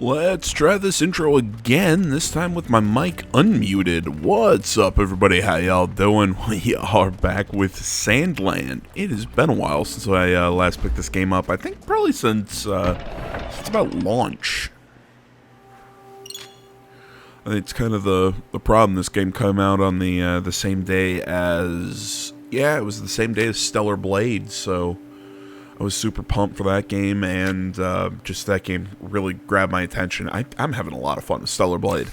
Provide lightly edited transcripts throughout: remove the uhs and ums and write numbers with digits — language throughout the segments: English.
Let's try this intro again, this time with my mic unmuted. What's up, everybody? How y'all doing? We are back with Sandland. It has been a while since I last picked this game up. I think probably since about launch. I think it's kind of the problem. This game came out on the same day as... Yeah, it was the same day as Stellar Blade, so... I was super pumped for that game, and just that game really grabbed my attention. I'm having a lot of fun with Stellar Blade,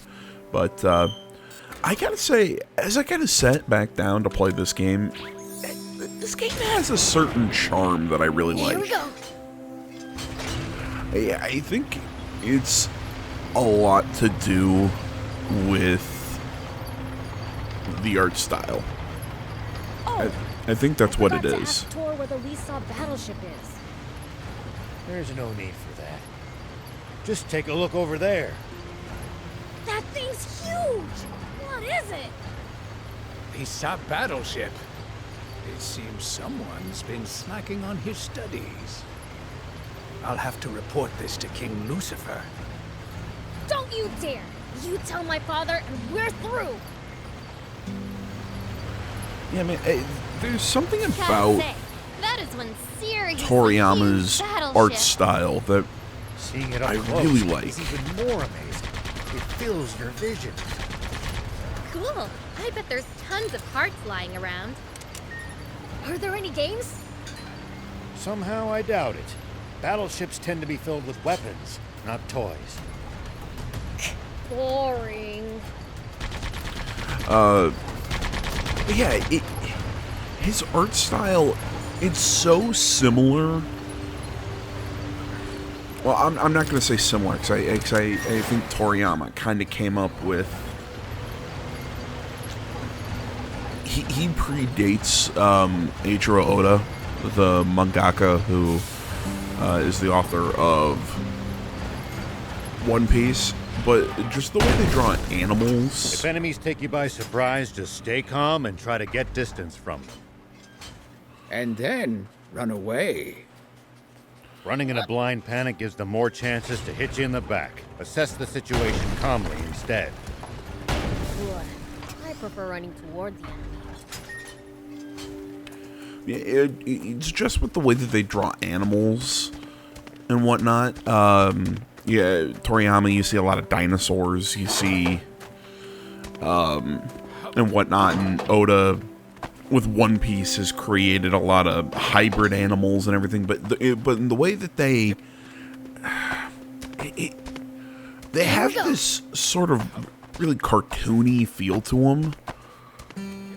but I gotta say, as I kind of sat back down to play this game has a certain charm that I really like. Here we go. I think it's a lot to do with the art style. Oh, I think that's what it forgot to is. ask Tor where the Lisa battleship is. There's no need for that. Just take a look over there. That thing's huge. What is it? Lisa battleship. It seems someone's been slacking on his studies. I'll have to report this to King Lucifer. Don't you dare! You tell my father, and we're through. Yeah, man, there's something Gotta about say, that is one serious Toriyama's huge battleship. art style that Seeing it up I close really like. is even more amazing. It fills your vision. Cool. I bet there's tons of parts lying around. Are there any games? Somehow I doubt it. Battleships tend to be filled with weapons, not toys. Boring. yeah, his art style, it's so similar. Well, I'm not going to say similar, because I think Toriyama kind of came up with... He predates Eiichiro Oda, the mangaka who is the author of One Piece. But just the way they draw animals... If enemies take you by surprise, just stay calm and try to get distance from them. And then run away. Running in a blind panic gives them more chances to hit you in the back. Assess the situation calmly instead. Good. I prefer running toward the enemy. Yeah, it's just with the way that they draw animals and whatnot. Yeah, Toriyama, you see a lot of dinosaurs, you see, and whatnot, and Oda, with One Piece, has created a lot of hybrid animals and everything, but in the way that they have this sort of really cartoony feel to them,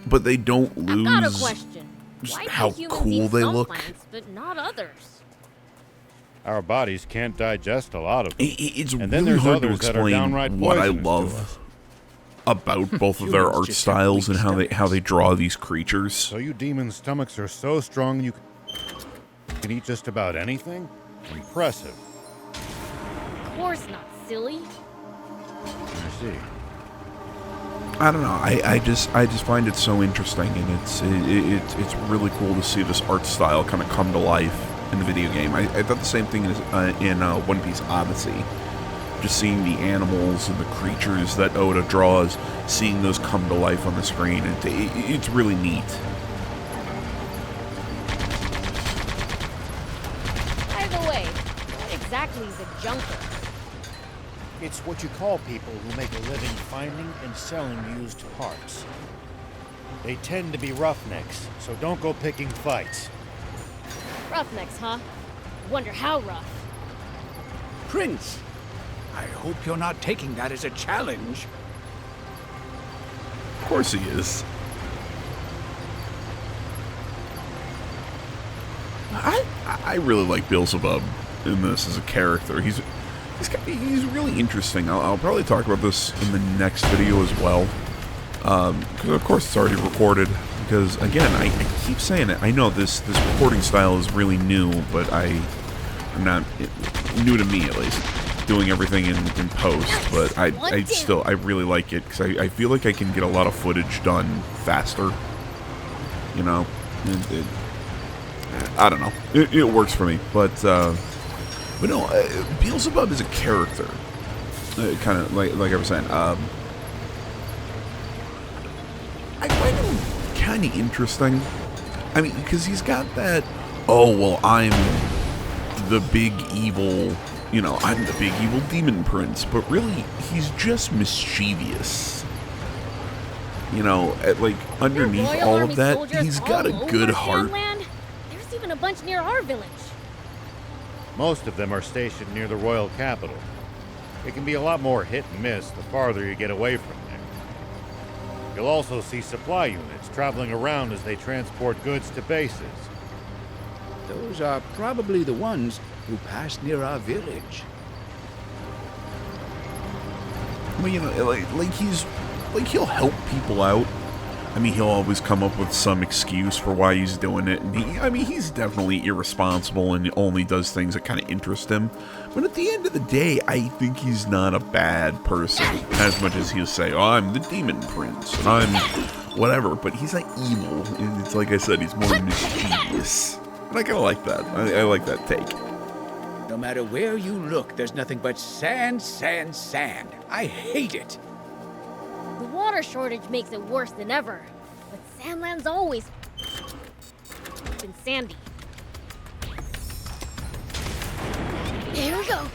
but they don't lose Got a question. just Why do how humans cool eat they some look. plants, but not others? Our bodies can't digest a lot of them. It's And then really there's hard to others that are explain downright what I poisonous to love us. about both of their Humans art just have styles weak and how they draw these creatures. So you demons' stomachs are so strong you can eat just about anything? Impressive. Of course not, silly. I see. I don't know. I just find it so interesting, and it's really cool to see this art style kind of come to life in the video game. I thought the same thing as in One Piece Odyssey. Just seeing the animals and the creatures that Oda draws, seeing those come to life on the screen, it's really neat. By the way, what exactly is a junker? It's what you call people who make a living finding and selling used parts. They tend to be roughnecks, so don't go picking fights. Roughnecks, huh? Wonder how rough. Prince, I hope you're not taking that as a challenge. Of course he is. I really like Beelzebub in this as a character. He's really interesting. I'll probably talk about this in the next video as well. Because of course it's already recorded. Because again, I keep saying it. I know this recording style is really new, but I'm not new to me at least. Doing everything in post, but I really like it because I feel like I can get a lot of footage done faster. You know, I don't know. It works for me, but no, Beelzebub is a character kind of like I was saying. I find him kind of interesting. I mean, because he's got that. Oh well, I'm the big evil. You know, I'm the big evil demon prince. But really, he's just mischievous. You know, like underneath Royal all Army of that, soldiers he's got a all good over heart. Sandland? There's even a bunch near our village. Most of them are stationed near the royal capital. It can be a lot more hit and miss the farther you get away from there. You'll also see supply units traveling around as they transport goods to bases. Those are probably the ones who pass near our village. Well, you know, like he's like he'll help people out. I mean, he'll always come up with some excuse for why he's doing it, and he's definitely irresponsible and only does things that kind of interest him. But at the end of the day, I think he's not a bad person as much as he'll say, "Oh, I'm the demon prince, and I'm whatever." But he's not evil. It's like I said, he's more mischievous, and I kind of like that. I like that take. No matter where you look, there's nothing but sand, sand, sand. I hate it. The water shortage makes it worse than ever. But Sandland's always been sandy. Here we go.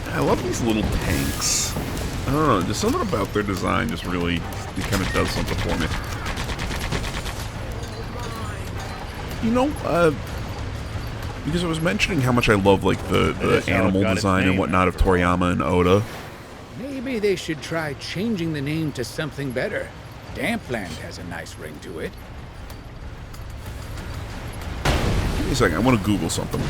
I love these little tanks. I don't know, just something about their design just really, it kind of does something for me. You know, because I was mentioning how much I love, like, the animal design and whatnot of Toriyama and Oda. Maybe they should try changing the name to something better. Dampland has a nice ring to it. Give me a second, I want to Google something.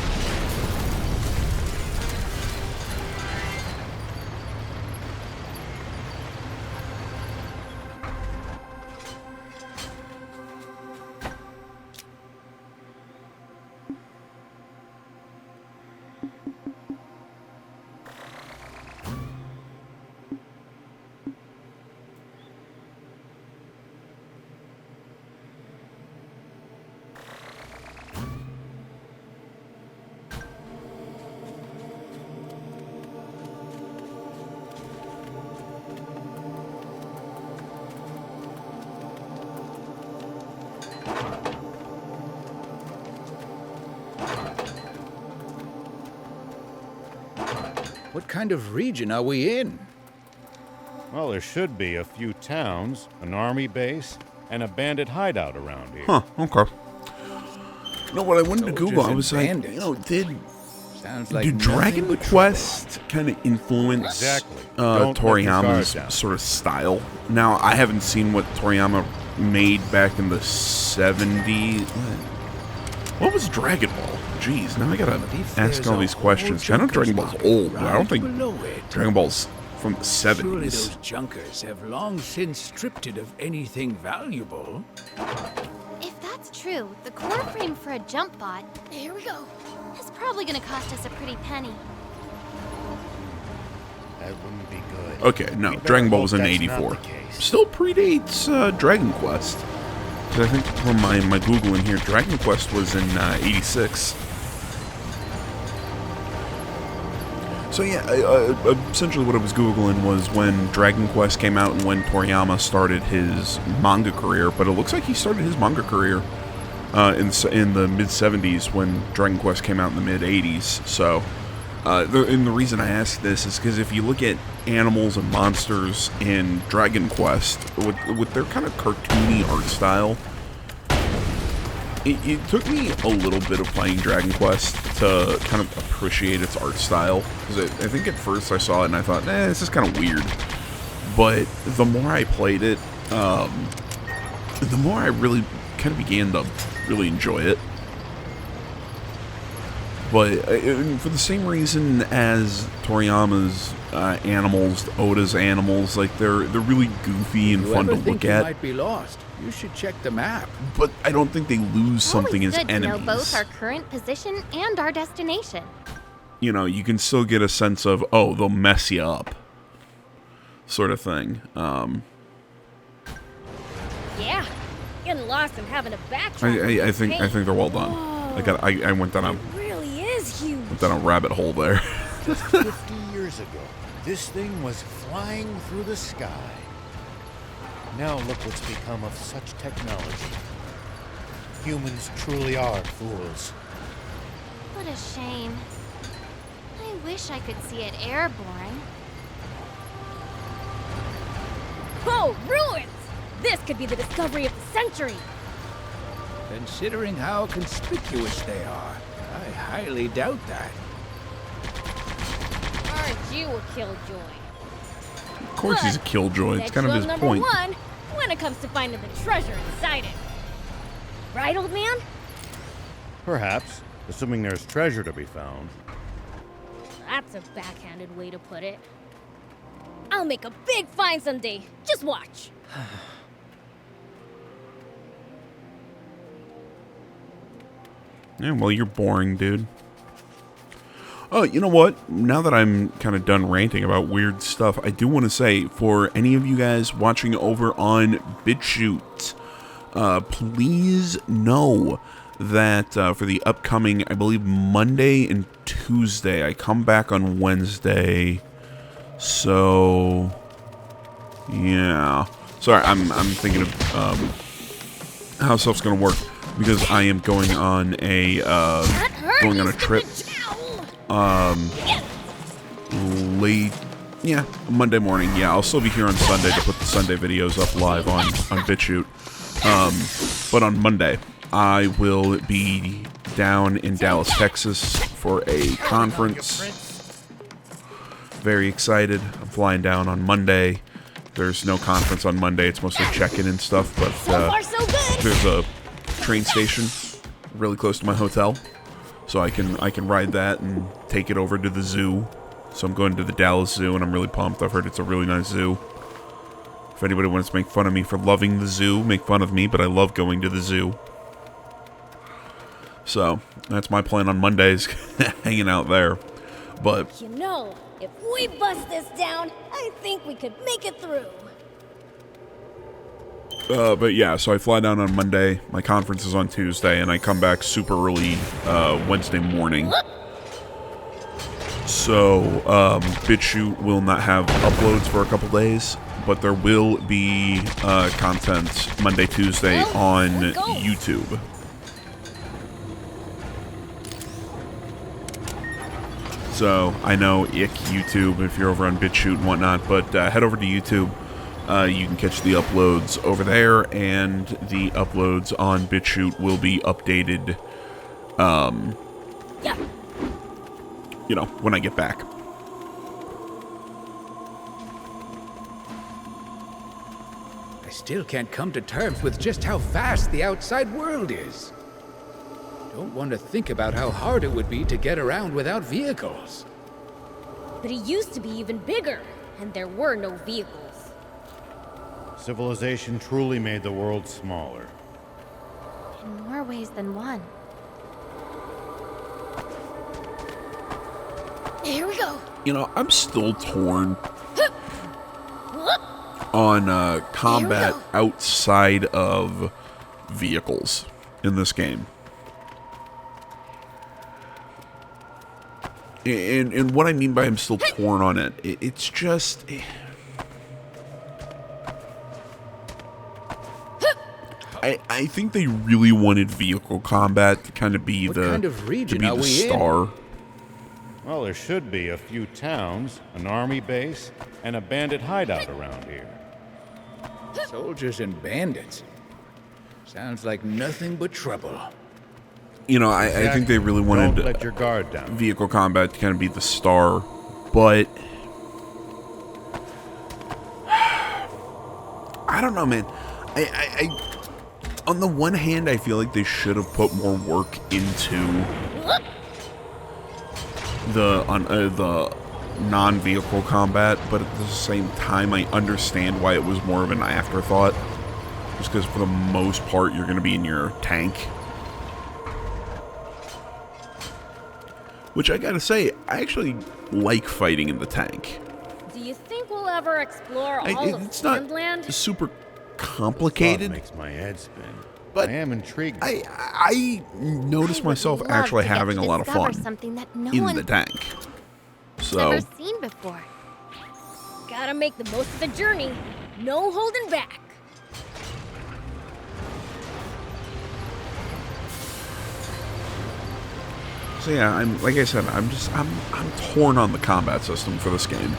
What kind of region are we in? Well, there should be a few towns, an army base, and a bandit hideout around here. Huh, okay. You know what I wanted to Google, I was like, bandits. you know, Sounds like did nothing Dragon but Quest kind of influence Exactly. Don't let your guard Toriyama's down. sort of style? Now, I haven't seen what Toriyama made back in the 70s. What was Dragon Ball? Jeez, now I gotta ask all these questions. I know Dragon Ball's old, but I don't think Dragon Ball's from the Surely 70s. those junkers have long since stripped it of anything valuable. If that's true, the core frame for a jump bot, Here we go. is probably gonna cost us a pretty penny. That wouldn't be good. Okay, no, We better Dragon Ball hope was in that's '84. not the case. Still predates Dragon Quest. 'Cause I think from my Googling here, Dragon Quest was in '86. So yeah, essentially what I was Googling was when Dragon Quest came out and when Toriyama started his manga career, but it looks like he started his manga career in the mid-'70s when Dragon Quest came out in the mid-'80s. So, and the reason I ask this is because if you look at animals and monsters in Dragon Quest, with their kind of cartoony art style, it took me a little bit of playing Dragon Quest to kind of appreciate its art style. Because I think at first I saw it and I thought, this is kind of weird. But the more I played it, the more I really kind of began to really enjoy it. But for the same reason as Toriyama's animals, Oda's animals, like they're really goofy and fun to Whoever look think you at. might be lost, you should check the map. But I don't think they lose something Always as good to enemies. know both our current position and our destination. You know, you can still get a sense of, oh, they'll mess you up, sort of thing. Yeah, Getting lost and having a backtrack. I think they're well done. I went down It really is huge. a rabbit hole there. Just 50 years ago, this thing was flying through the sky. Now look what's become of such technology. Humans truly are fools. What a shame. I wish I could see it airborne. Oh, ruins! This could be the discovery of the century. Considering how conspicuous they are, I highly doubt that. Aren't you a killjoy? Of course he's a killjoy. It's kind of his number point. one when it comes to finding the treasure inside it. Right, old man? Perhaps, assuming there's treasure to be found. That's a backhanded way to put it. I'll make a big find someday. Just watch. Yeah, well, you're boring, dude. Oh, you know what? Now that I'm kind of done ranting about weird stuff, I do want to say, for any of you guys watching over on BitChute, please know that for the upcoming, I believe, Monday and Tuesday, I come back on Wednesday. So, yeah. Sorry, I'm thinking of how stuff's gonna work, because I am going on a trip late, yeah, Monday morning. Yeah, I'll still be here on Sunday to put the Sunday videos up live on BitChute. But on Monday, I will be down in Dallas, Texas for a conference. Very excited. I'm flying down on Monday. There's no conference on Monday. It's mostly check-in and stuff, but So far, so good. there's a train station really close to my hotel, so I can ride that and take it over to the zoo. So I'm going to the Dallas Zoo, and I'm really pumped. I've heard it's a really nice zoo. If anybody wants to make fun of me for loving the zoo, make fun of me, but I love going to the zoo. So that's my plan on Mondays, hanging out there. But You know, if we bust this down, I think we could make it through. But yeah, so I fly down on Monday, my conference is on Tuesday, and I come back super early Wednesday morning. So, BitChute will not have uploads for a couple days, but there will be content Monday, Tuesday on YouTube. So, I know, ick YouTube if you're over on BitChute and whatnot, but head over to YouTube. You can catch the uploads over there, and the uploads on BitChute will be updated, Yeah. you know, when I get back. I still can't come to terms with just how vast the outside world is. Don't want to think about how hard it would be to get around without vehicles. But it used to be even bigger, and there were no vehicles. Civilization truly made the world smaller. In more ways than one. Here we go. You know, I'm still torn on combat outside of vehicles in this game. And what I mean by I'm still torn on it, it's just... I think they really wanted vehicle combat to kind of be What the kind of region to be are the we in? star. Well, there should be a few towns, an army base, and a bandit hideout around here. Soldiers and bandits. Sounds like nothing but trouble. You know, I think they really wanted Don't let your guard down. vehicle combat to kind of be the star, but I don't know, man. I on the one hand, I feel like they should have put more work into the non-vehicle combat, but at the same time, I understand why it was more of an afterthought. Just because for the most part, you're going to be in your tank. Which I gotta say, I actually like fighting in the tank. Do you think we'll ever explore all of It's not Sandland? super complicated. Thought makes my head spin. But I am intrigued. I noticed I would myself love actually to get having to a lot of discover fun something that no in one the tank. So, ever seen before. Gotta make the most of the journey. No holding back. so yeah, I'm like I said, I'm torn on the combat system for this game.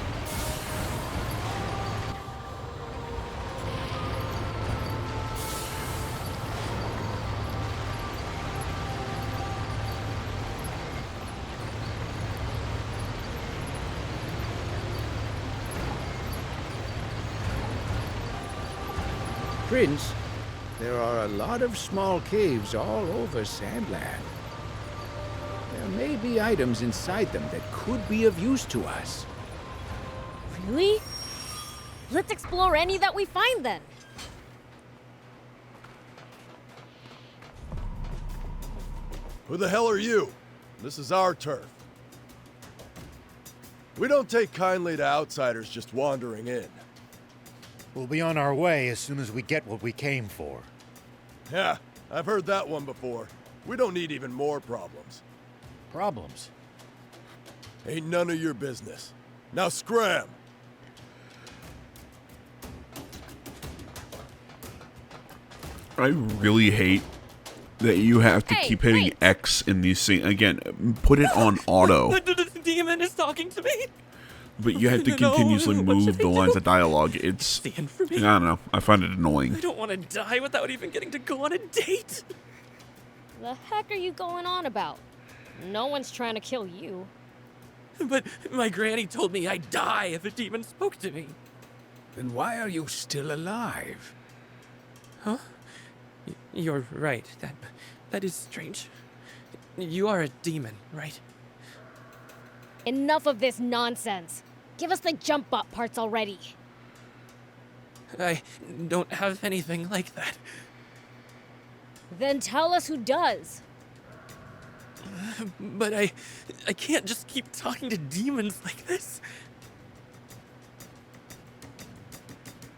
Prince, there are a lot of small caves all over Sandland. There may be items inside them that could be of use to us. Really? Let's explore any that we find then. Who the hell are you? This is our turf. We don't take kindly to outsiders just wandering in. We'll be on our way as soon as we get what we came for. Yeah, I've heard that one before. We don't need even more problems. Problems? Ain't none of your business. Now scram! I really hate that you have to Hey, keep hitting wait. X in these scenes. Again, put it on auto, The demon is talking to me. but you have to No, continuously what should move the I lines do? of dialogue. It's, The end for I me. don't know, I find it annoying. I don't want to die without even getting to go on a date. The heck are you going on about? No one's trying to kill you. But my granny told me I'd die if a demon spoke to me. Then why are you still alive? Huh? You're right. That is strange. You are a demon, right? Enough of this nonsense. Give us the jump up parts already. I don't have anything like that. Then tell us who does. But I can't just keep talking to demons like this.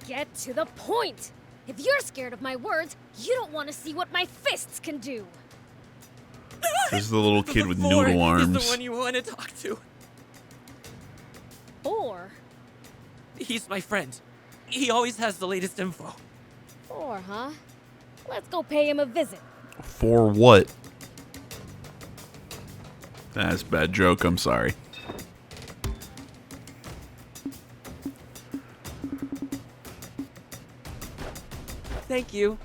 Get to the point. If you're scared of my words, you don't want to see what my fists can do. This is the little kid with The four noodle is arms. the one you want to talk to. Or, He's my friend. He always has the latest info. huh? Let's go pay him a visit. For what? That's a bad joke, I'm sorry. Thank you.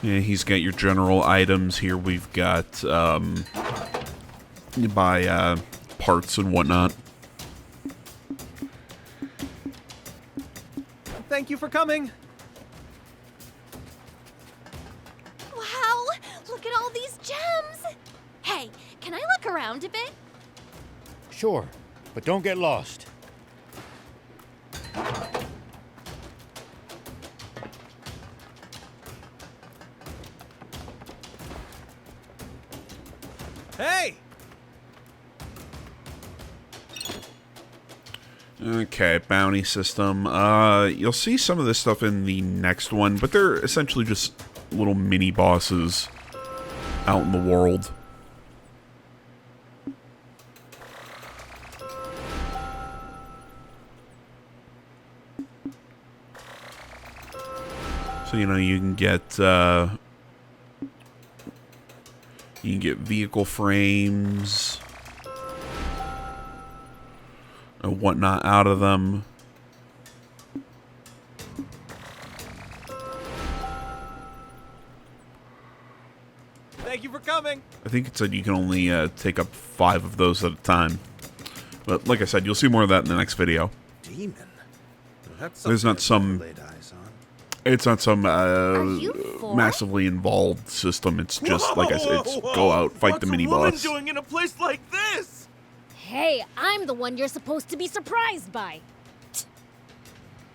Yeah, he's got your general items here. We've got, you buy, parts and whatnot. Thank you for coming. Wow, look at all these gems. Hey, can I look around a bit? Sure, but don't get lost. Hey! Okay, bounty system. You'll see some of this stuff in the next one, but they're essentially just little mini bosses out in the world. So, you know, you can get vehicle frames and whatnot out of them. Thank you for coming. I think it said you can only take up 5 of those at a time. But like I said, you'll see more of that in the next video. Demon. That's There's not some... laid eyes on. It's not some you for? massively involved system. It's just, like I said, it's go out, fight the mini-boss. doing in a place like this? Hey, I'm the one you're supposed to be surprised by.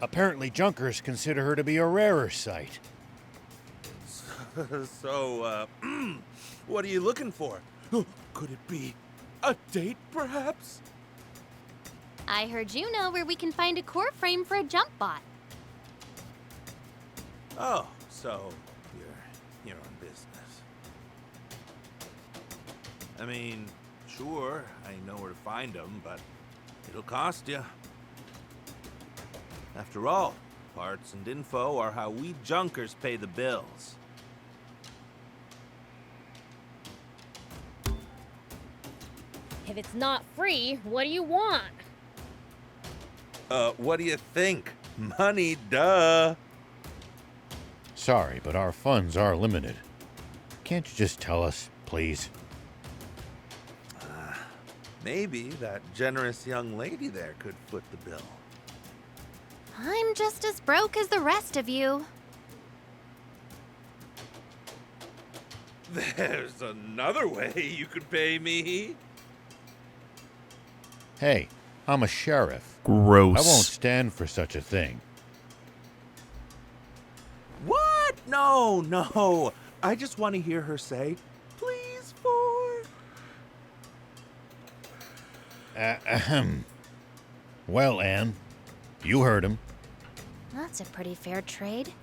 Apparently, Junkers consider her to be a rarer sight. So, what are you looking for? Could it be a date, perhaps? I heard you know where we can find a core frame for a jump bot. Oh, so you're here on business. I mean, sure, I know where to find them, but it'll cost you. After all, parts and info are how we junkers pay the bills. If it's not free, what do you want? What do you think? Money, duh. Sorry, but our funds are limited. Can't you just tell us, please? Maybe that generous young lady there could foot the bill. I'm just as broke as the rest of you. There's another way you could pay me. Hey, I'm a sheriff. Gross. I won't stand for such a thing. What? No. I just want to hear her say, please, for... Ahem. Well, Anne, you heard him. That's a pretty fair trade.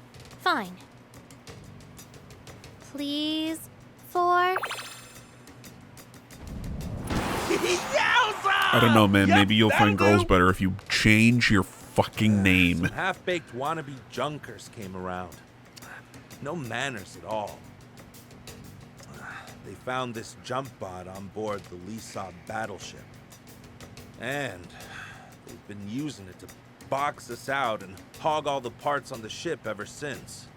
Fine. Please, for... I don't know, man. Yep, Maybe you'll find that'll girls do. better if you change your fucking name. Some half-baked wannabe junkers came around. No manners at all. They found this jump bot on board the Lisab battleship. And they've been using it to box us out and hog all the parts on the ship ever since.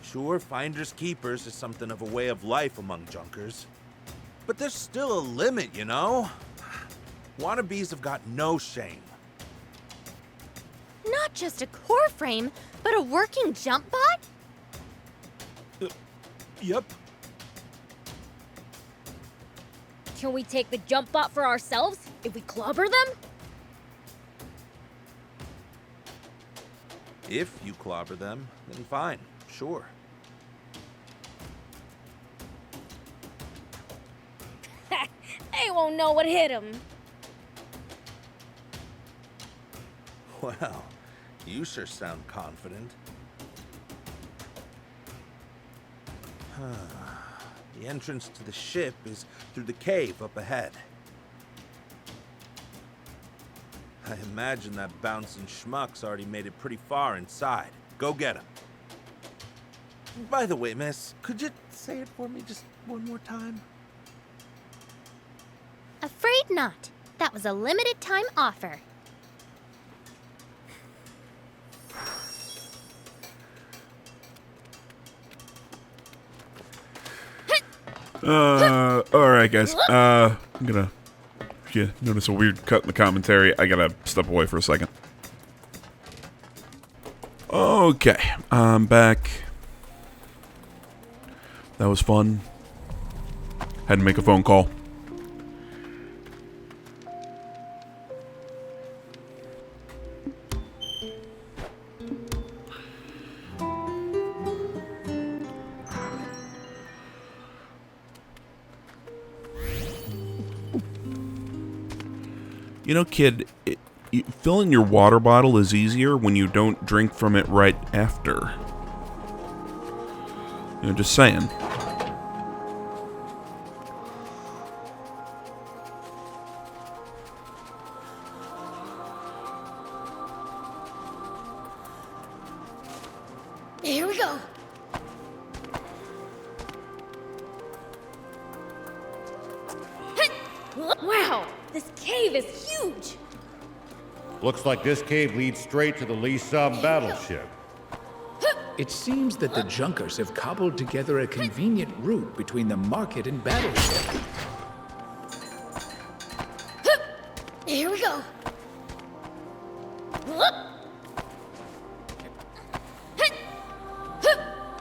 Sure, finders keepers is something of a way of life among junkers. But there's still a limit, you know? Wannabes have got no shame. Not just a core frame, but a working jump bot? Yep. Can we take the jump bot for ourselves if we clobber them? If you clobber them, then fine, sure. They won't know what hit them. Well, you sure sound confident. The entrance to the ship is through the cave up ahead. I imagine that bouncing schmuck's already made it pretty far inside. Go get him. By the way, miss, could you say it for me just one more time? Afraid not. That was a limited time offer. Alright, guys. I'm gonna... If you notice a weird cut in the commentary, I gotta step away for a second. Okay, I'm back. That was fun. Had to make a phone call. You know, kid, filling your water bottle is easier when you don't drink from it right after. You know, just saying. Here we go. Wow, this cave is huge. Looks like this cave leads straight to the Lisab battleship. It seems that the Junkers have cobbled together a convenient route between the market and battleship. Here we go.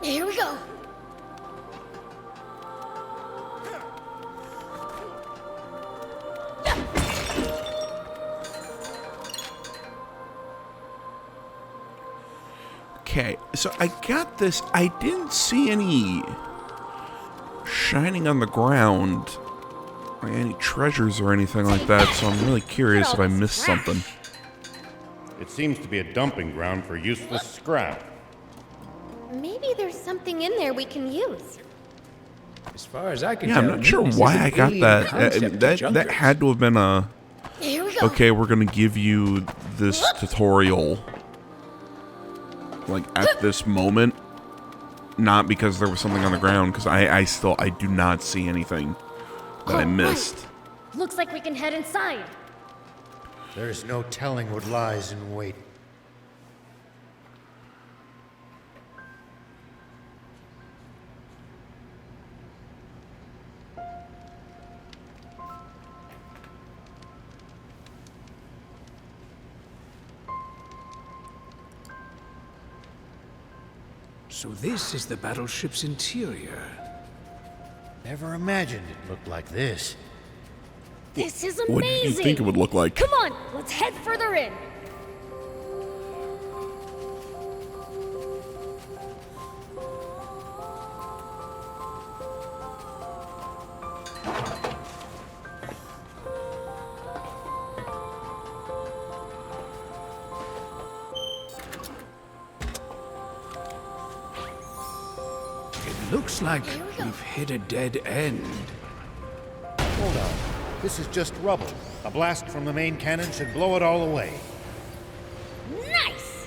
Here we go. Okay, so I got this. I didn't see any shining on the ground, like any treasures or anything like that, so I'm really curious if I missed something. It seems to be a dumping ground for useless scrap. Maybe there's something in there we can use. As far as I can Yeah, tell, I'm not sure this is why an I got alien that. concept to That junkers. had to have been a... Here we go. Okay, we're gonna give you this tutorial, like, at this moment. Not because there was something on the ground, because I do not see anything that I Oh, missed. right. Looks like we can head inside. There's no telling what lies in wait. So this is the battleship's interior. Never imagined it looked like this. This is What amazing. do you think it would look like? Come on, let's head further in. It looks like we've hit a dead end. Hold on. This is just rubble. A blast from the main cannon should blow it all away. Nice.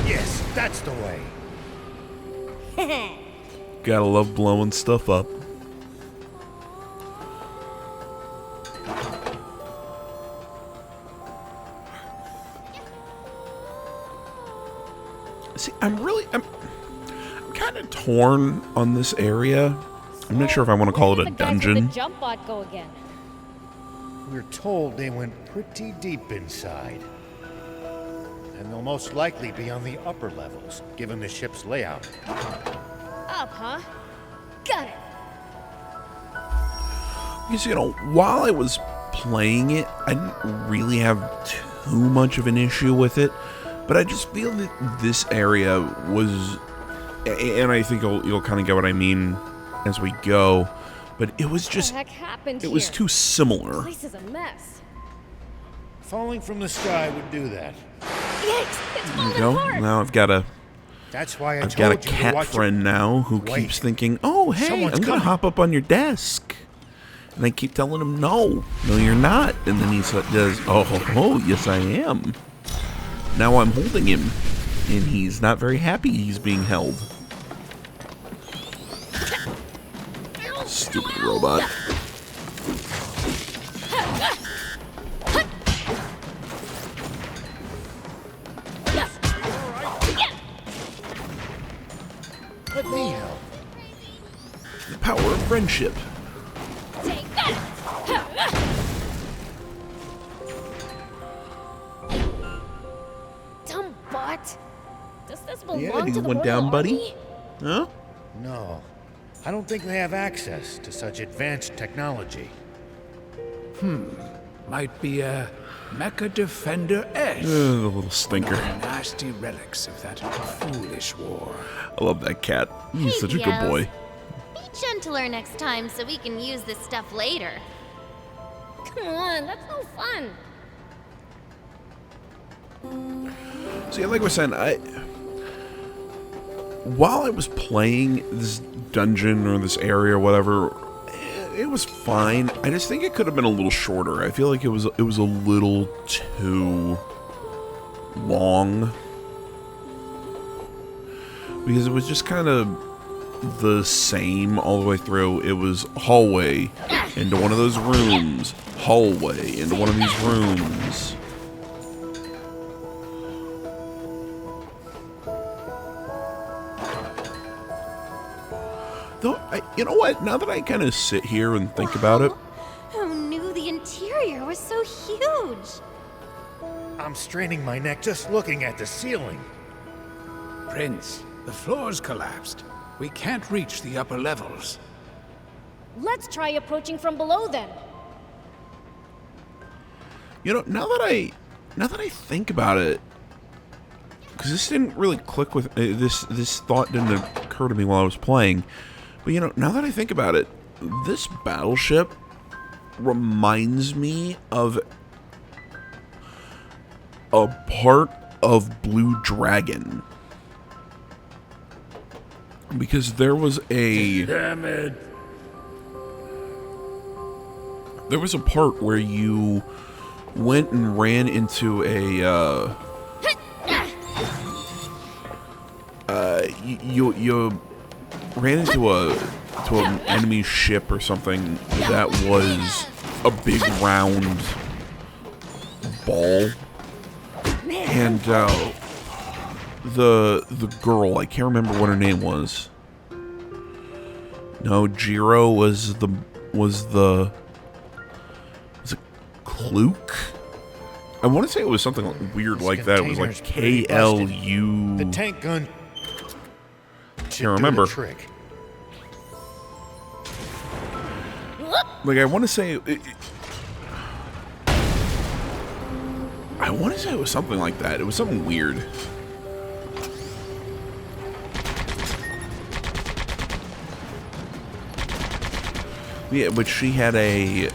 Yes, that's the way. Gotta love blowing stuff up. See, I'm kind of torn on this area. I'm not sure if I want to call it a Where did the guys with dungeon. the jump bot go again? We're told they went pretty deep inside. And they'll most likely be on the upper levels, given the ship's layout. Up, huh? Got it. Because, you know, while I was playing it, I didn't really have too much of an issue with it. But I just feel that this area was, and I think you'll kind of get what I mean as we go, but it was just, What the heck happened it was here? too similar. This is a mess. Falling from the sky would do that. Yikes! It's There falling you go. apart. Now I've got a I've got a cat friend now who Wait. keeps thinking, oh, hey, Someone's I'm going coming. to hop up on your desk. And I keep telling him, no, you're not. And then he does, oh, yes, I am. Now I'm holding him, and he's not very happy he's being held. Stupid robot. Let me help. The power of friendship. Take that! Dumb bot. Does this belong Yeah, to you the went Royal down, buddy? Army? Huh? No. I don't think they have access to such advanced technology. Might be a Mecha Defender S. The little stinker. Nasty relics of that foolish war. I love that cat. He's Hey, such a good Diaz. boy. Be gentler next time so we can use this stuff later. Come on, that's no fun. See, like I was saying, while I was playing this dungeon or this area or whatever, it was fine. I just think it could have been a little shorter. I feel like it was a little too long. Because it was just kind of the same all the way through. It was hallway into one of those rooms, hallway into one of these rooms. Though, you know what? Now that I kind of sit here and think about it, Who knew the interior was so huge? I'm straining my neck just looking at the ceiling. Prince, the floor's collapsed. We can't reach the upper levels. Let's try approaching from below then. you know, now that I think about it, because this didn't really click with this thought didn't occur to me while I was playing. But now that I think about it, this battleship reminds me of a part of Blue Dragon, because there was a part where you went and ran into a you ran into an enemy ship or something that was a big round ball, and the girl, I can't remember what her name was. No, Jiro was it Kluke? I want to say it was something weird like that. It was like KLU. The tank gun. Can't remember. Like, I want to say it was something like that. It was something weird. Yeah, but she had a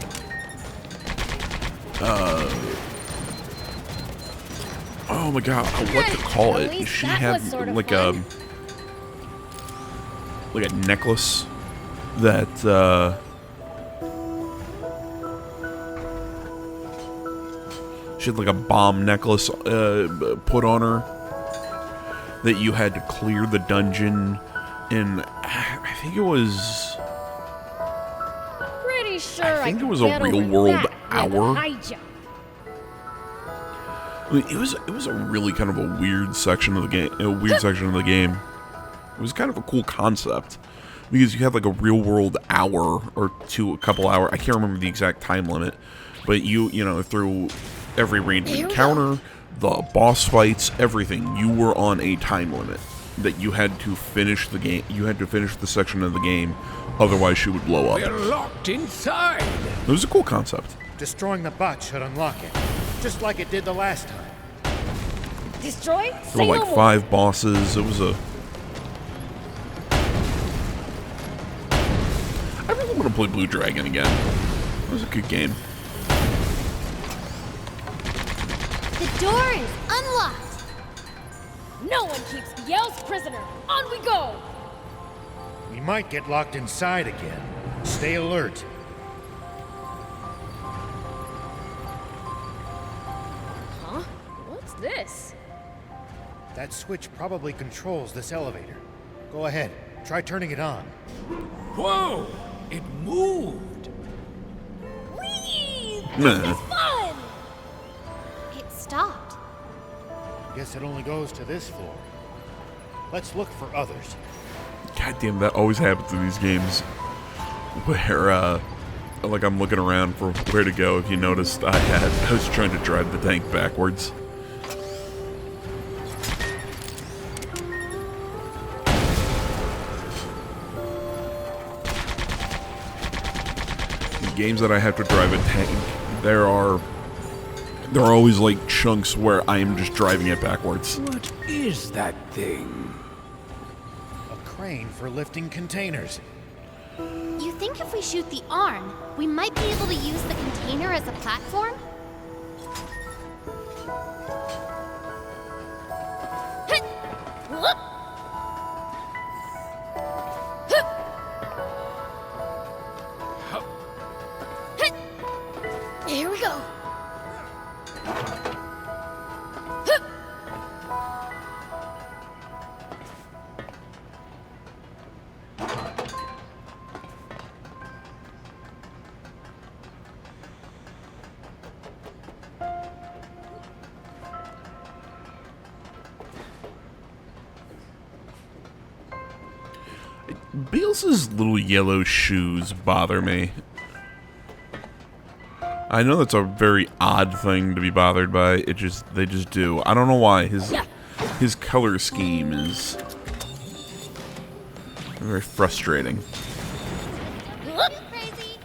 oh my god, what to call At it? least She that had was sort of like fun. a necklace that she had like a bomb necklace put on her that you had to clear the dungeon in. I think it was. Pretty sure I think could it was a get over real-world that with hour. high jump. I mean, it was a really kind of a weird section of the game. It was kind of a cool concept because you had like a real world hour or two, a couple hour. I can't remember the exact time limit, but you through every random encounter, the boss fights, everything, you were on a time limit that you had to finish the game. You had to finish the section of the game, otherwise she would blow up. We're locked inside. It was a cool concept. Destroying the bot should unlock it, just like it did the last time. Destroyed? There were like 5 bosses. It was a. I really want to play Blue Dragon again. It was a good game. The door is unlocked. No one keeps Biel's prisoner. On we go. We might get locked inside again. Stay alert. Huh? What's this? That switch probably controls this elevator. Go ahead, try turning it on. Whoa! It moved. Whee! Meh. This is fun. It stopped. Guess it only goes to this floor. Let's look for others. God damn, that always happens in these games. Where, like I'm looking around for where to go. If you noticed, I was trying to drive the tank backwards. Games that I have to drive a tank, there are always like chunks where I am just driving it backwards. What is that thing? A crane for lifting containers. You think if we shoot the arm, we might be able to use the container as a platform? Here we go. Beelz's little yellow shoes bother me. I know that's a very odd thing to be bothered by. They just do. I don't know why. His color scheme is very frustrating. Crazy.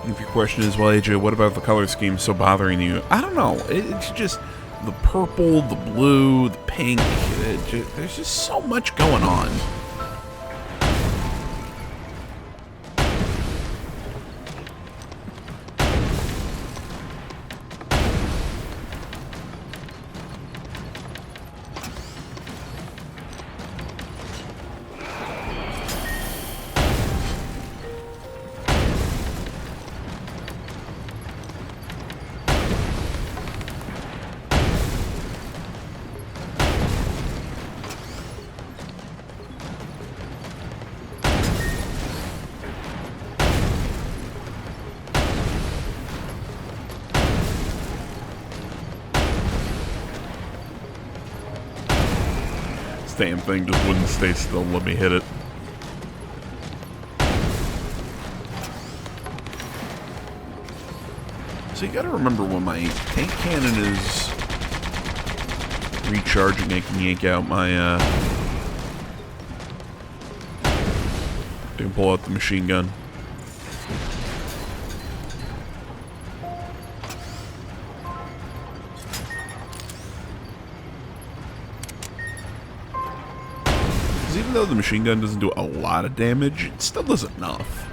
If your question is, well, AJ, what about the color scheme so bothering you? I don't know. It's just the purple, the blue, the pink. There's just so much going on. This damn thing just wouldn't stay still and let me hit it. So you gotta remember when my tank cannon is recharging, I can yank out my, I can pull out the machine gun. Even though the machine gun doesn't do a lot of damage, it still does enough.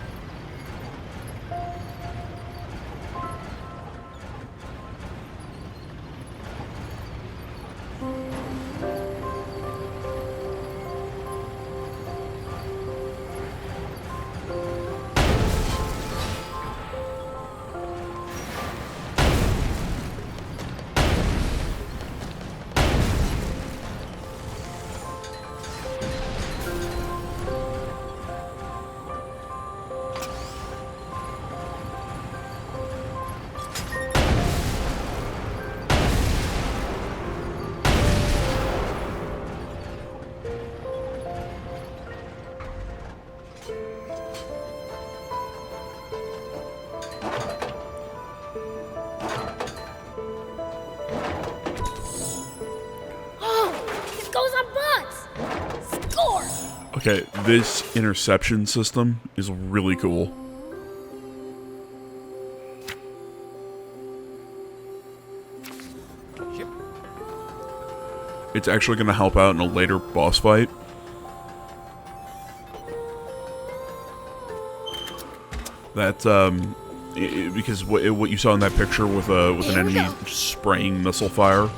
Okay, this interception system is really cool. It's actually going to help out in a later boss fight. That, because what you saw in that picture with an enemy spraying missile fire,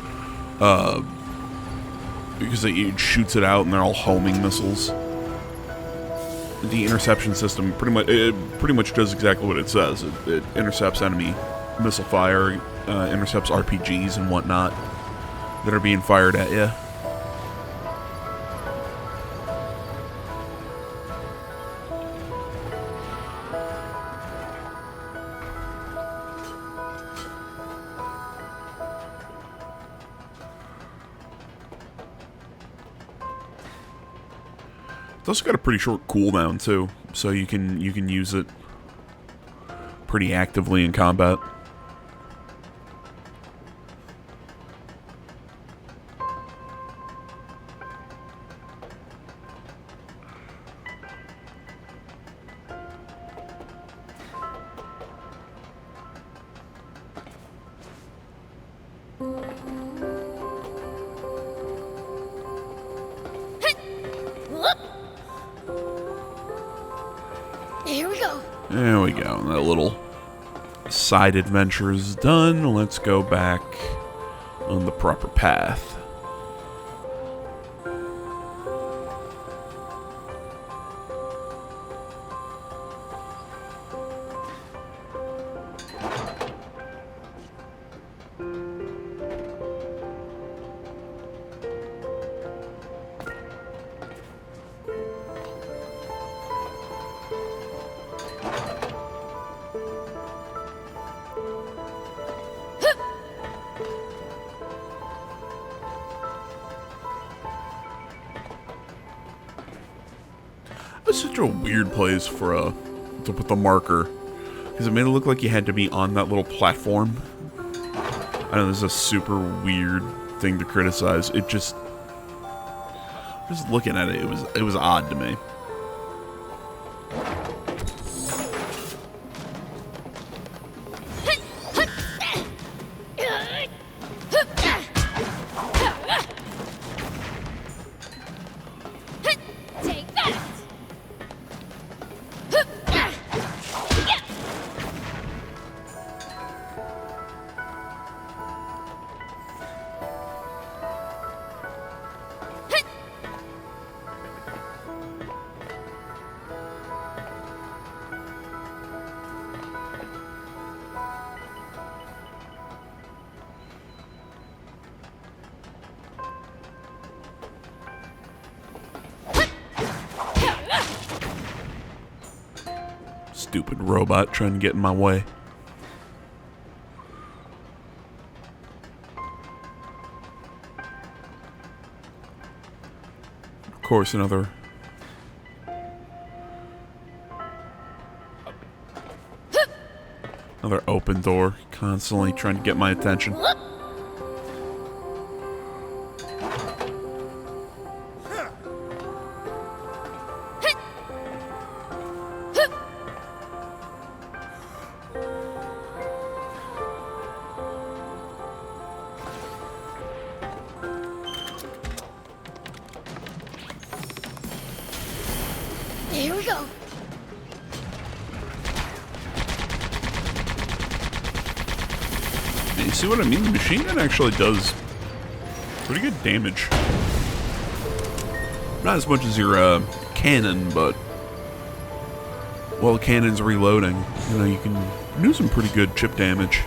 because it shoots it out and they're all homing missiles. The interception system pretty much does exactly what it says. It intercepts enemy missile fire, intercepts RPGs and whatnot that are being fired at you. It's also got a pretty short cooldown too, so you can use it pretty actively in combat. Here we go. There we go. That little side adventure is done. Let's go back on the proper path. It's such a weird place for to put the marker, because it made it look like you had to be on that little platform. I know this is a super weird thing to criticize. It just looking at it, it was odd to me. Stupid robot trying to get in my way. Of course, another open door, constantly trying to get my attention. Here we go. You see what I mean? The machine gun actually does pretty good damage. Not as much as your cannon, but while the cannon's reloading, you know, you can do some pretty good chip damage.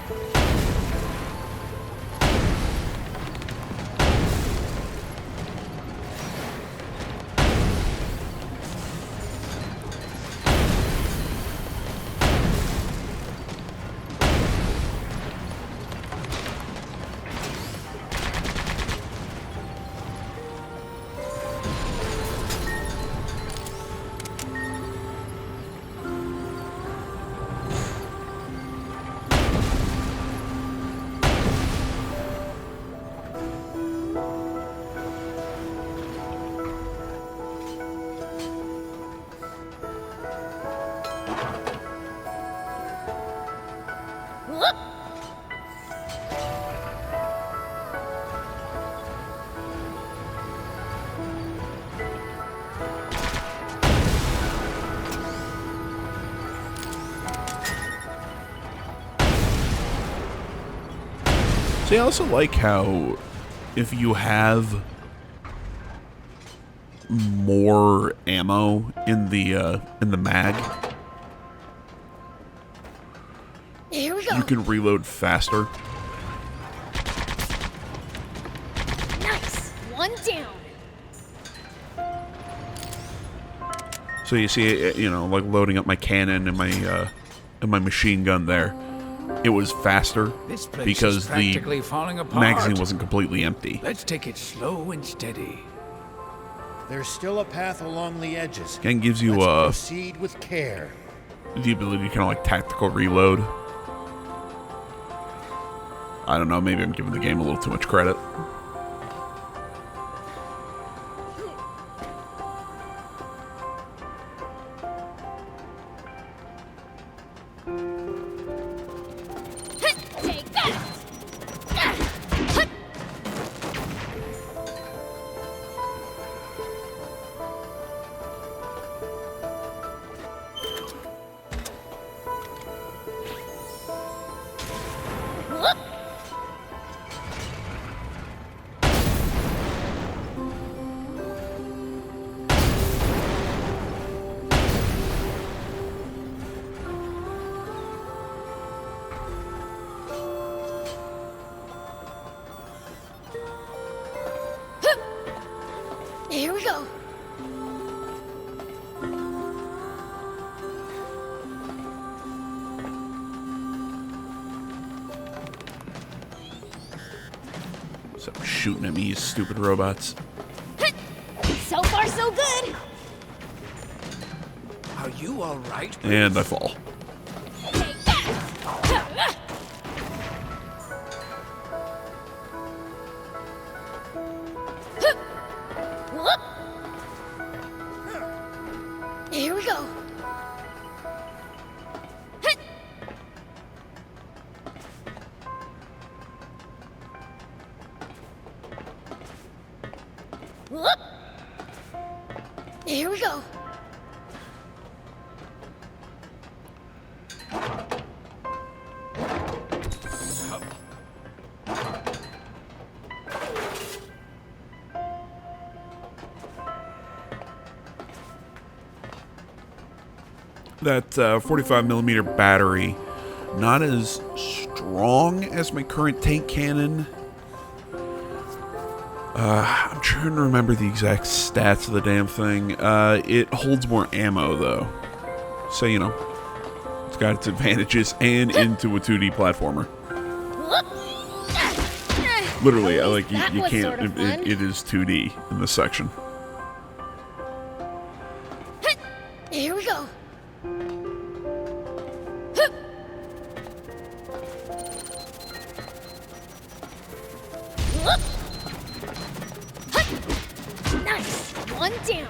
Whoop. See, I also like how if you have more ammo in the mag, Here we go. you can reload faster. Nice. One down. So you see, you know, like loading up my cannon and my machine gun there, it was faster This place because is the practically falling apart. magazine wasn't completely empty. Let's take it slow and steady. There's still a path along the edges. And gives you Let's proceed with care. the ability to kind of like tactical reload. I don't know, maybe I'm giving the game a little too much credit. Take that. Whoop. Here we go. Stop shooting at me, you stupid robots. So far, so good. Are you all right? And I fall. Take that. Whoop. Here we go. Whoop. Here we go. That 45mm battery, not as strong as my current tank cannon. I'm trying to remember the exact stats of the damn thing. It holds more ammo, though. So, you know, It's got its advantages and into a 2D platformer. Literally, like you was can't. sort of fun. It is 2D in this section. Here we go. Nice. One down.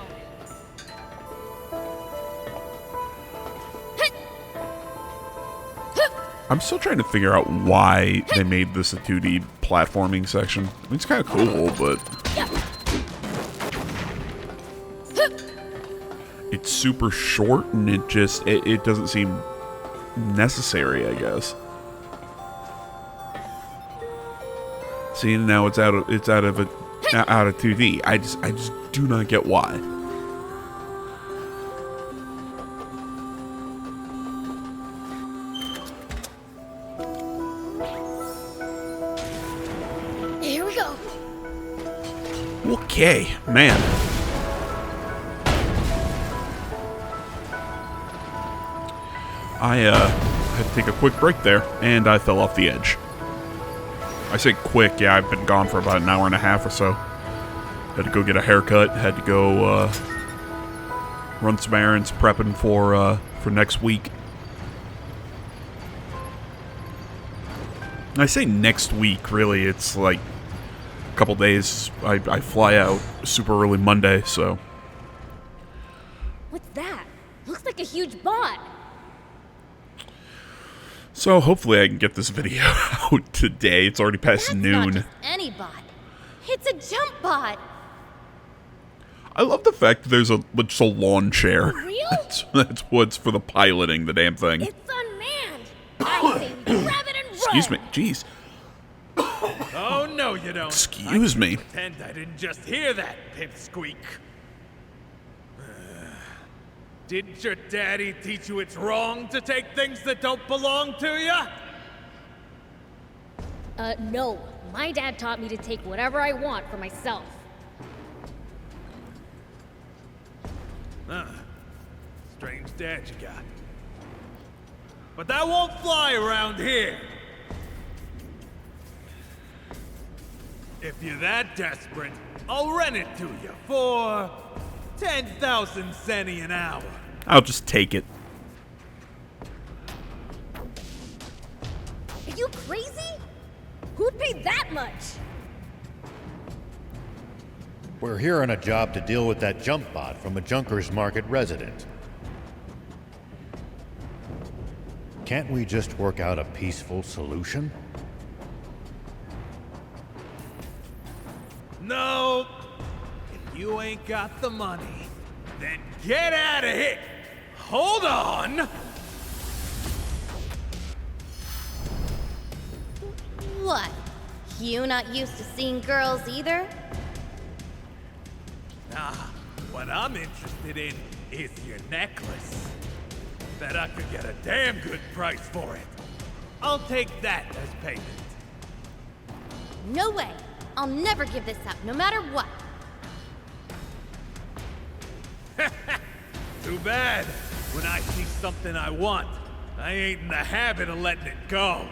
I'm still trying to figure out why they made this a 2D platforming section. I mean, it's kind of cool, but it's super short, and it doesn't seem necessary, I guess. See, now it's out of 2D. I just do not get why. Here we go. Okay, man. I had to take a quick break there, and I fell off the edge. I say quick, yeah, I've been gone for about an hour and a half or so. Had to go get a haircut, had to go run some errands, prepping for next week. I say next week, really, it's like a couple days. I fly out super early Monday, so. What's that? Looks like a huge bot. So hopefully I can get this video out today. It's already past That's noon. not just any bot. It's a jump bot. I love the fact that there's just a lawn chair. For real? That's what's for the piloting the damn thing. It's unmanned. I say we grab it and run. Excuse me. Jeez. Oh, no, you don't. Excuse me. Pretend I didn't just hear that, pipsqueak. Didn't your daddy teach you it's wrong to take things that don't belong to you? No. My dad taught me to take whatever I want for myself. Strange dad you got. But that won't fly around here. If you're that desperate, I'll rent it to you for 10,000 centi an hour. I'll just take it. Are you crazy? Who'd pay that much? We're here on a job to deal with that jump bot from a Junkers Market resident. Can't we just work out a peaceful solution? No. If you ain't got the money, then get out of here. Hold on. What? You not used to seeing girls either? Nah, what I'm interested in is your necklace. Bet I could get a damn good price for it. I'll take that as payment. No way. I'll never give this up, no matter what. Too bad. When I see something I want, I ain't in the habit of letting it go.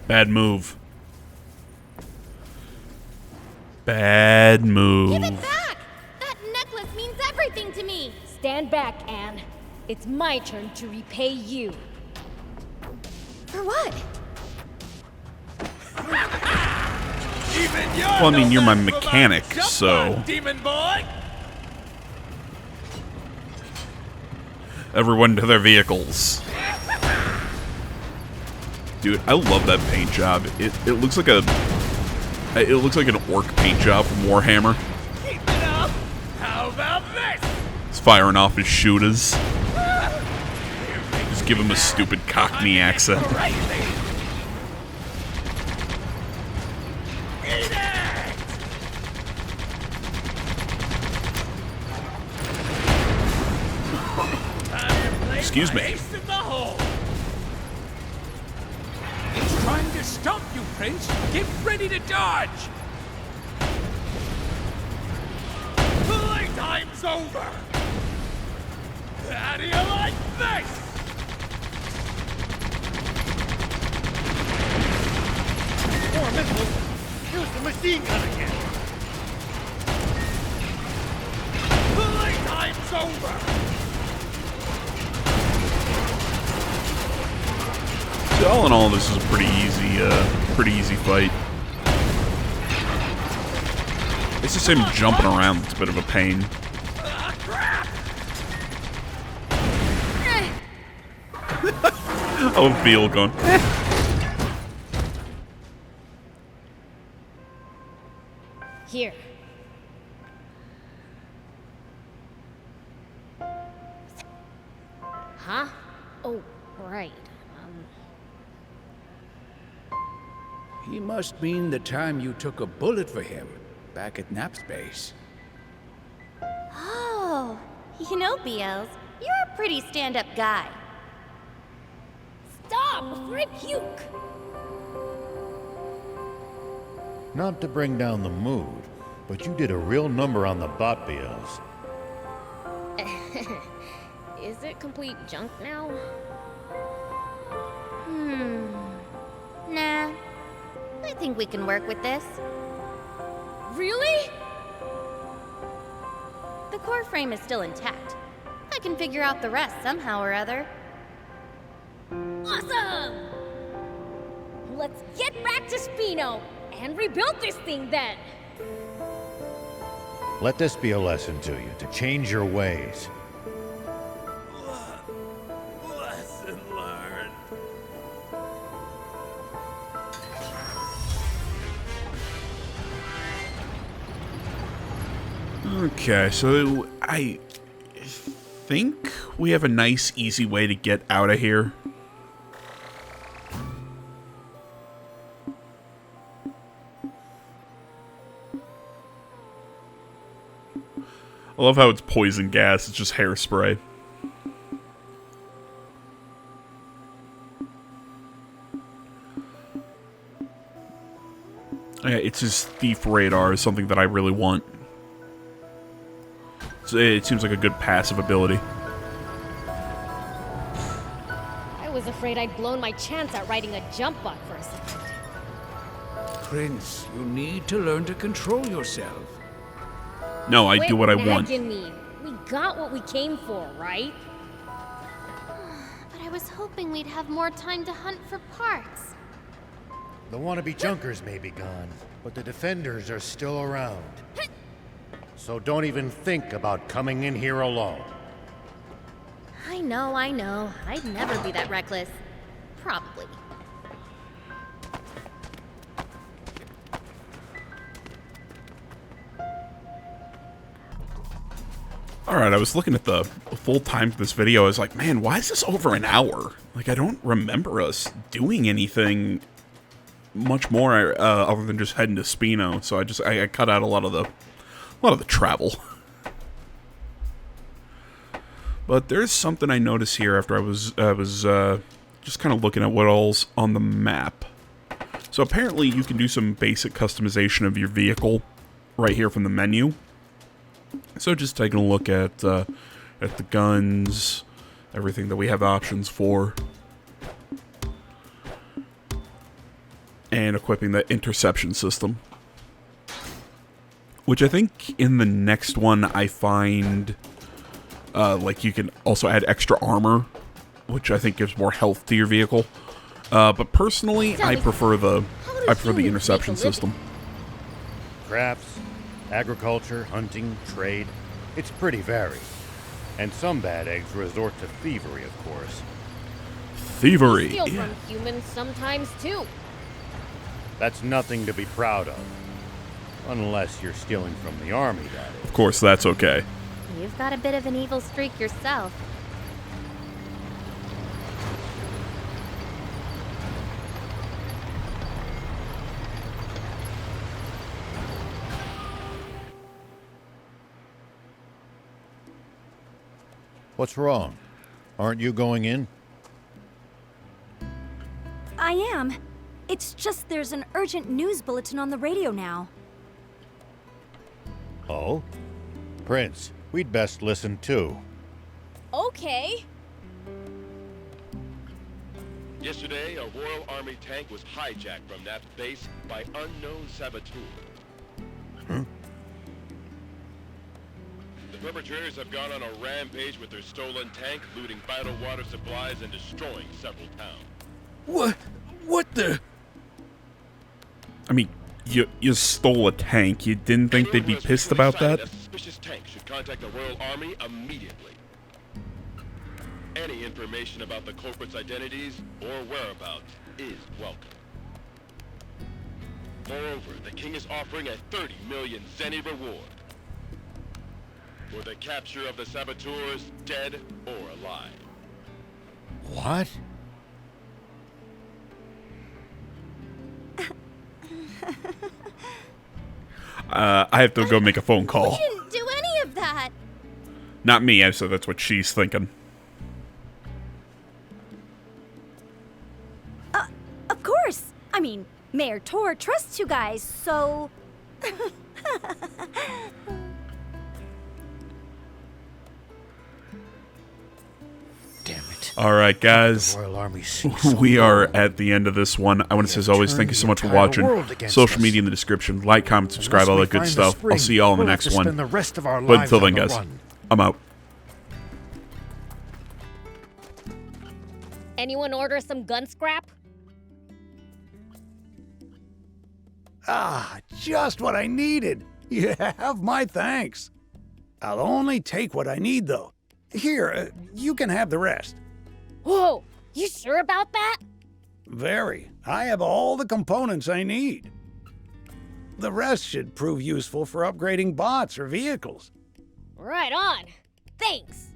Bad move. Bad move. Give it back! That necklace means everything to me! Stand back, Anne. It's my turn to repay you. For what? Even you're Well, I mean, no you're my match for mechanic, jump so- on, demon boy! Everyone to their vehicles. Dude, I love that paint job. It looks like an orc paint job from Warhammer. Keep it up! How about this? He's firing off his shooters. Just give him a stupid Cockney accent. Crazy! Eat it! Excuse me. Ace in the hole. He's trying to to stomp you, Prince! Get ready to dodge! Playtime's over! How do you like this? More missiles! Use the machine gun again! Playtime's over! So all in all, this is a pretty easy fight. It's just him jumping around. It's a bit of a pain. Oh, Beal going. Here. Huh? Oh, right. He must mean the time you took a bullet for him back at Nap's base. Oh, you know, BLs, you're a pretty stand-up guy. Stop before I puke! Not to bring down the mood, but you did a real number on the bot BLs. Is it complete junk now? Nah. I think we can work with this. Really? The core frame is still intact. I can figure out the rest somehow or other. Awesome! Let's get back to Spino and rebuild this thing then! Let this be a lesson to you, to change your ways. Lesson learned. Okay, so I think we have a nice, easy way to get out of here. I love how it's poison gas, it's just hairspray. Yeah, it's his thief radar, is something that I really want. So it seems like a good passive ability. I was afraid I'd blown my chance at riding a jump bot for a second. Prince, you need to learn to control yourself. No, I do what I Quit want. nagging me. We got what we came for, right? But I was hoping we'd have more time to hunt for parts. The wannabe junkers may be gone, but the defenders are still around. So don't even think about coming in here alone. I know. I'd never be that reckless. Probably. Alright, I was looking at the full time for this video. I was like, man, why is this over an hour? Like, I don't remember us doing anything much more other than just heading to Spino. So I cut out a lot of the travel. But there's something I noticed here after I was just kind of looking at what all's on the map. So apparently you can do some basic customization of your vehicle right here from the menu. So just taking a look at the guns, everything that we have options for, and equipping the interception system. Which I think in the next one I find, like you can also add extra armor, which I think gives more health to your vehicle. But personally, I prefer the interception system. Crafts, agriculture, hunting, trade. It's pretty varied. And some bad eggs resort to thievery, of course. Thievery. We steal from humans sometimes too. That's nothing to be proud of. Unless you're stealing from the army, that is. Of course, that's okay. You've got a bit of an evil streak yourself. What's wrong? Aren't you going in? I am. It's just there's an urgent news bulletin on the radio now. Oh? Prince, we'd best listen too. Okay. Yesterday, a Royal Army tank was hijacked from that base by unknown saboteurs. The perpetrators have gone on a rampage with their stolen tank, looting vital water supplies and destroying several towns. What the? I mean, you stole a tank. You didn't think they'd be pissed about that? A suspicious tank should contact the Royal Army immediately. Any information about the culprits' identities or whereabouts is welcome. Moreover, the king is offering a 30 million Zenny reward for the capture of the saboteurs, dead or alive. What? I have to go make a phone call. We didn't do any of that. Not me, so that's what she's thinking. Of course. I mean, Mayor Tor trusts you guys, so... Damn it. All right, guys. The Royal Army We are at the end of this one. I want to say, as always, thank you so much for watching. Social media in the description. Like, comment, subscribe, all that good stuff. I'll see you all in the next one. But until then, guys, I'm out. Anyone order some gun scrap? Ah, just what I needed. You have my thanks. I'll only take what I need, though. Here, you can have the rest. Whoa, you sure about that? Very. I have all the components I need. The rest should prove useful for upgrading bots or vehicles. Right on. Thanks.